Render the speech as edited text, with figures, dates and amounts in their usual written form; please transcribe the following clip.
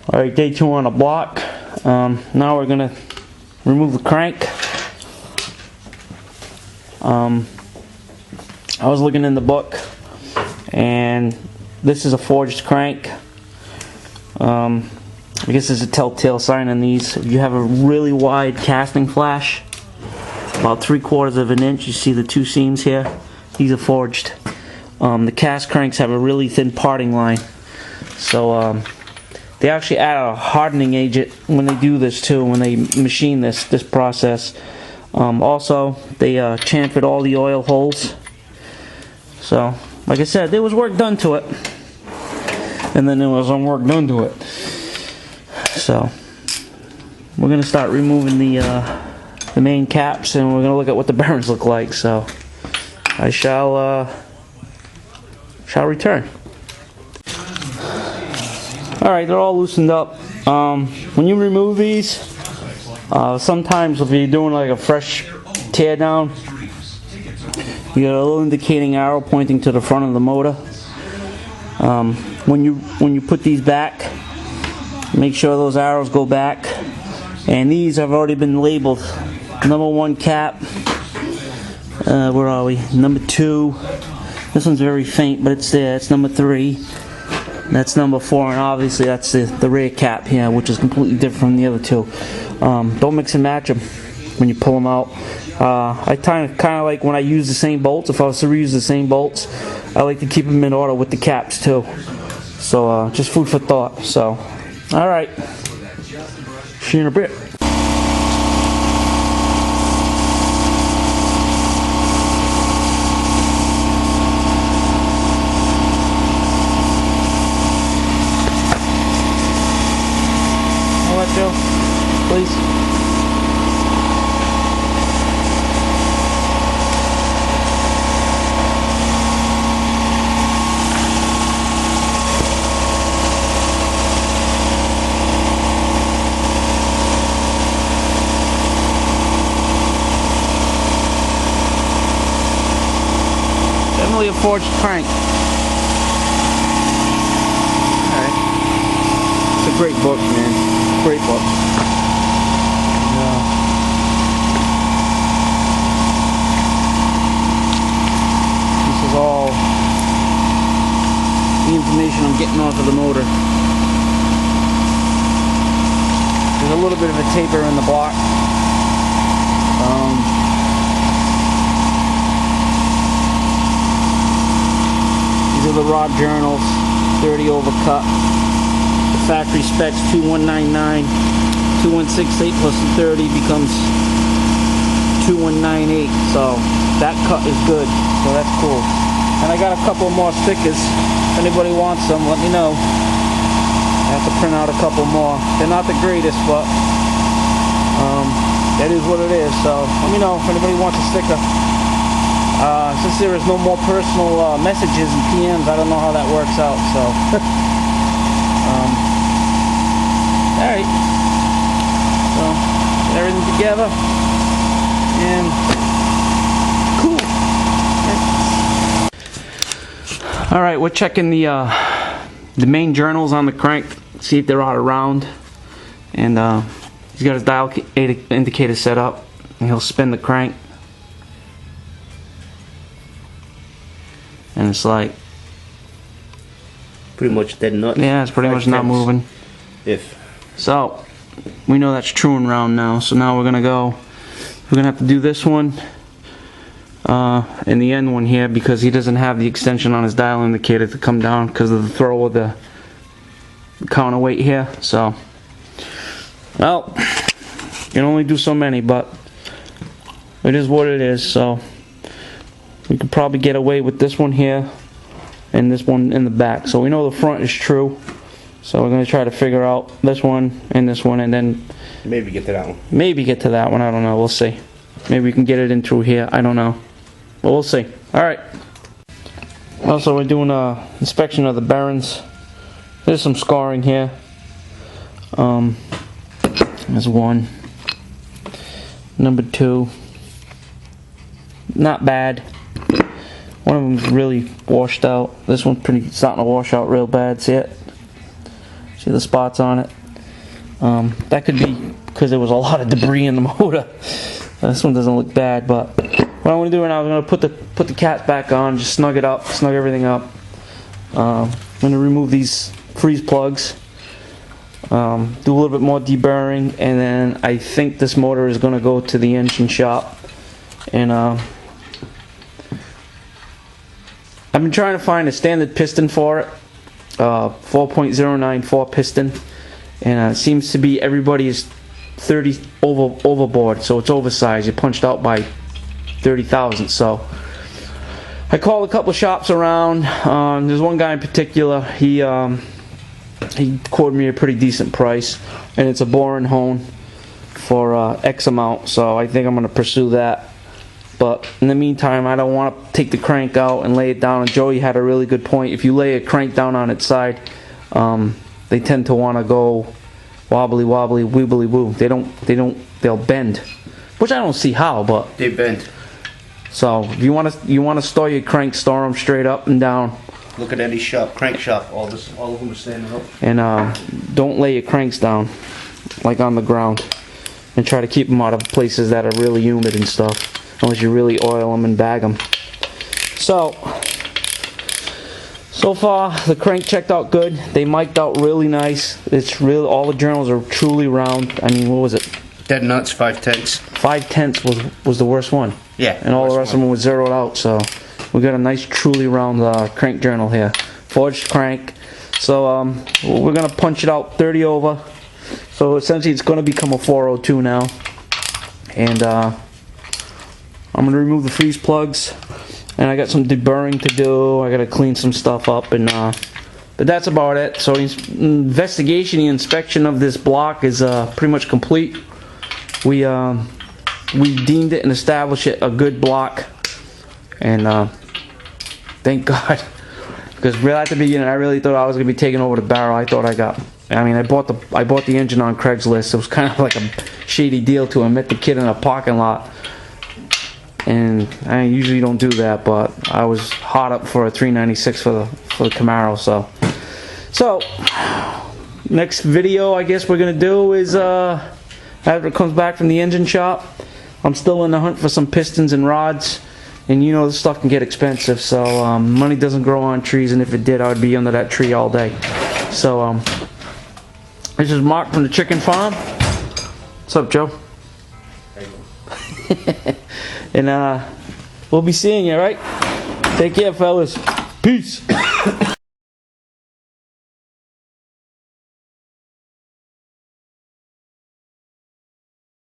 Alright, day 2 on the block. Now we're gonna remove the crank. I was looking in the book, and this is a forged crank. I guess there's a telltale sign on these. If you have a really wide casting flash, about 3/4 of an inch, you see the 2 seams here. These are forged. The cast cranks have a really thin parting line, so they actually add a hardening agent when they do this too, when they machine this process. Also, they chamfered all the oil holes. So, like I said, there was work done to it, and then there was some work done to it. So, we're gonna start removing the main caps, and we're gonna look at what the bearings look like. So, I shall return. Alright, they're all loosened up. When you remove these, sometimes if you're doing like a fresh tear down, you got a little indicating arrow pointing to the front of the motor. When you put these back, make sure those arrows go back. And these have already been labeled. Number 1 cap. Where are we? Number 2. This one's very faint, but it's there. It's number 3. That's number 4, and obviously that's the rear cap here, which is completely different from the other 2. Don't mix and match them when you pull them out. I kind of like when I use the same bolts. If I was to reuse the same bolts, I like to keep them in order with the caps too. So just food for thought. So, all right, see you in a bit. Please. Definitely a forged crank. Alright. It's a great book, man. Great book. This is all the information I'm getting off of the motor. There's a little bit of a taper in the block. These are the rod journals, 30 overcut. The factory specs 2199. 2168 plus the 30 becomes 2198, so that cut is good, so that's cool. And I got a couple more stickers. If anybody wants them, let me know. I have to print out a couple more. They're not the greatest, but that is what it is, so let me know if anybody wants a sticker. Since there is no more personal messages and PMs, I don't know how that works out, so alright. So, get everything together, and cool. Alright, we're checking the main journals on the crank, see if they're out of round, and he's got his dial indicator set up, and he'll spin the crank, and it's like pretty much dead nut. Yeah, it's pretty much not moving. So we know that's true and round now, so now we're gonna have to do this one and the end one here, because he doesn't have the extension on his dial indicator to come down because of the throw of the counterweight here. So, well, you can only do so many, but it is what it is. So we could probably get away with this one here and this one in the back. So we know the front is true. So we're going to try to figure out this one, and then maybe get to that one. Maybe get to that one, I don't know, we'll see. Maybe we can get it in through here, I don't know. But we'll see. Alright. Also, we're doing an inspection of the bearings. There's some scarring here. There's one. Number 2. Not bad. One of them's really washed out. This one's starting to wash out real bad. See it? See the spots on it? That could be because there was a lot of debris in the motor. This one doesn't look bad, but what I'm going to do right now is I'm going to put the cat back on, just snug it up, snug everything up. I'm going to remove these freeze plugs, do a little bit more deburring, and then I think this motor is going to go to the engine shop. And I've been trying to find a standard piston for it, 4.094 piston, and it seems to be everybody is 30 overboard, so it's oversized. It punched out by 30,000. So I called a couple of shops around. There's one guy in particular. He quoted me a pretty decent price, and it's a bore and hone for X amount. So I think I'm going to pursue that. But in the meantime, I don't want to take the crank out and lay it down. And Joey had a really good point. If you lay a crank down on its side, they tend to want to go wobbly wobbly wibbly woo. They'll bend, which I don't see how, but They bend. so if you want to store your crank, store them straight up and down, Look at any shop, crank shop. All of them are standing up. and don't lay your cranks down like on the ground, and try to keep them out of places that are really humid and stuff, unless you really oil them and bag them. So far the crank checked out good. They mic'd out really nice. It's real. All the journals are truly round. I mean, what was it? Dead nuts, 5/10. 5/10 was the worst one. Yeah. And all the rest of them were zeroed out. So we got a nice truly round crank journal here. Forged crank. So we're gonna punch it out 30 over. So essentially it's gonna become a 402 now. And I'm gonna remove the freeze plugs. And I got some deburring to do. I gotta clean some stuff up, and but that's about it. So the inspection of this block is pretty much complete. We deemed it and established it a good block, and thank God, because right at the beginning I really thought I was gonna be taking over the barrel. I bought the engine on Craigslist. It was kind of like a shady deal to admit the kid in a parking lot. And I usually don't do that, but I was hot up for a 396 for the Camaro. So next video I guess we're gonna do is after it comes back from the engine shop. I'm still in the hunt for some pistons and rods, and you know this stuff can get expensive. So money doesn't grow on trees, and if it did, I would be under that tree all day. So this is Mark from the chicken farm. What's up, Joe? And we'll be seeing you, right? Take care, fellas. Peace.